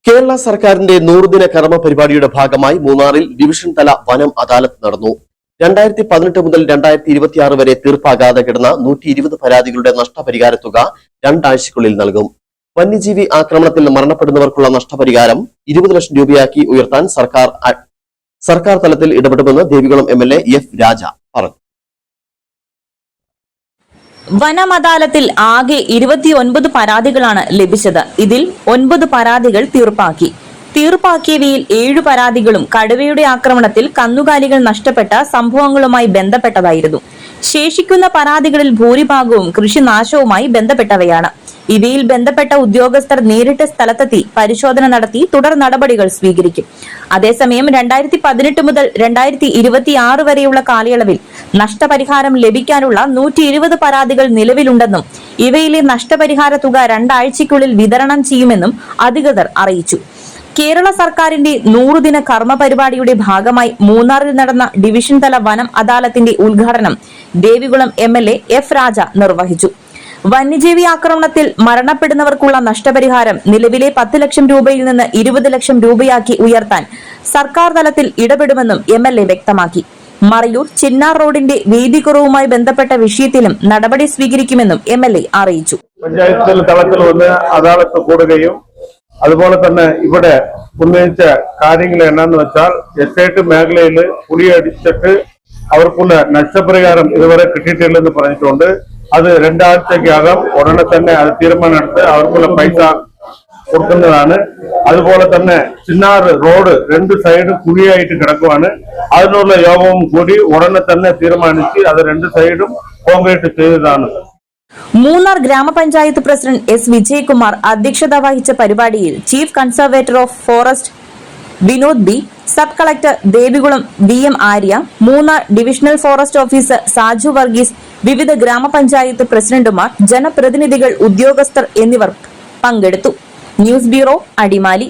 കേരള സർക്കാരിന്റെ 100-ദിന കർമ്മ പരിപാടിയുടെ ഭാഗമായി മൂന്നാറിൽ ഡിവിഷൻ തല വനം അദാലത്ത് നടന്നു. 2018 മുതൽ 2026 വരെ തീർപ്പാകാതെ കിടന്ന 120 പരാതികളുടെ നഷ്ടപരിഹാര തുക 2 ആഴ്ചയ്ക്കുള്ളിൽ നൽകും. വന്യജീവി ആക്രമണത്തിൽ മരണപ്പെടുന്നവർക്കുള്ള നഷ്ടപരിഹാരം 20 ലക്ഷം രൂപയാക്കി ഉയർത്താൻ സർക്കാർ തലത്തിൽ ഇടപെടുമെന്ന് ദേവികുളം MLA F. രാജ പറഞ്ഞു. വനം അദാലത്തിൽ ആകെ 29 പരാതികളാണ് ലഭിച്ചത്. ഇതിൽ 9 പരാതികൾ തീർപ്പാക്കിയവയിൽ 7 പരാതികളും കടുവയുടെ ആക്രമണത്തിൽ കന്നുകാലികൾ നഷ്ടപ്പെട്ട സംഭവങ്ങളുമായി ബന്ധപ്പെട്ടതായിരുന്നു. ശേഷിക്കുന്ന പരാതികളിൽ ഭൂരിഭാഗവും കൃഷിനാശവുമായി ബന്ധപ്പെട്ടവയാണ്. ഇവയിൽ ബന്ധപ്പെട്ട ഉദ്യോഗസ്ഥർ നേരിട്ട് സ്ഥലത്തെത്തി പരിശോധന നടത്തി തുടർ നടപടികൾ സ്വീകരിക്കും. അതേസമയം 2018 മുതൽ 2026 വരെയുള്ള കാലയളവിൽ നഷ്ടപരിഹാരം ലഭിക്കാനുള്ള 120 പരാതികൾ നിലവിലുണ്ടെന്നും ഇവയിലെ നഷ്ടപരിഹാര തുക 2 ആഴ്ചയ്ക്കുള്ളിൽ വിതരണം ചെയ്യുമെന്നും അധികൃതർ അറിയിച്ചു. കേരള സർക്കാരിന്റെ 100-ദിന കർമ്മ പരിപാടിയുടെ ഭാഗമായി മൂന്നാറിൽ നടന്ന ഡിവിഷൻ തല വനം അദാലത്തിന്റെ ഉദ്ഘാടനം ദേവികുളം MLA F. രാജ നിർവഹിച്ചു. വന്യജീവി ആക്രമണത്തിൽ മരണപ്പെടുന്നവർക്കുള്ള നഷ്ടപരിഹാരം നിലവിലെ 10 ലക്ഷം രൂപയിൽ നിന്ന് 20 ലക്ഷം രൂപയാക്കി ഉയർത്താൻ സർക്കാർ തലത്തിൽ ഇടപെടുമെന്നും MLA വ്യക്തമാക്കി. മറയൂർ ചിന്നാർ റോഡിന്റെ വീതിക്കുറവുമായി ബന്ധപ്പെട്ട വിഷയത്തിലും നടപടി സ്വീകരിക്കുമെന്നും MLA അറിയിച്ചു. പഞ്ചായത്ത് തലത്തിൽ വന്ന് അദാലത്ത് കൂടുകയും അതുപോലെ തന്നെ ഇവിടെ ഉന്നയിച്ച കാര്യങ്ങൾ എന്നാന്ന് വെച്ചാൽ എസ്റ്റേറ്റ് മേഖലയിൽ കുടിയടിച്ചിട്ട് അവർക്കുള്ള നഷ്ടപരിഹാരം ഇതുവരെ കിട്ടിയിട്ടില്ലെന്ന് പറഞ്ഞിട്ടുണ്ട്. അത് 2 ആഴ്ചക്കകം ഉടനെ തന്നെ അത് തീരുമാനമെടുത്ത് അവർക്കുള്ള പൈസ കൊടുക്കുന്നതാണ്. അതുപോലെ തന്നെ ചിന്നാർ റോഡ് 2 സൈഡ് കുഴിയായിട്ട് കിടക്കുവാണ്. അതിനുള്ള യോഗവും കൂടി ഉടനെ തന്നെ തീരുമാനിച്ച് അത് 2 സൈഡും കോൺക്രീറ്റ് ചെയ്തതാണ്. മൂന്നാർ ഗ്രാമപഞ്ചായത്ത് പ്രസിഡന്റ് S. വിജയകുമാർ അധ്യക്ഷത വഹിച്ച പരിപാടിയിൽ chief conservator of forest Vinod B, sub collector Devikulam VM Arya, Munnar divisional forest officer Saju Varghese, വിവിധ ഗ്രാമപഞ്ചായത്ത് പ്രസിഡന്റുമാർ, ജനപ്രതിനിധികൾ, ഉദ്യോഗസ്ഥർ എന്നിവർ പങ്കെടുത്തു. News bureau, Adimali.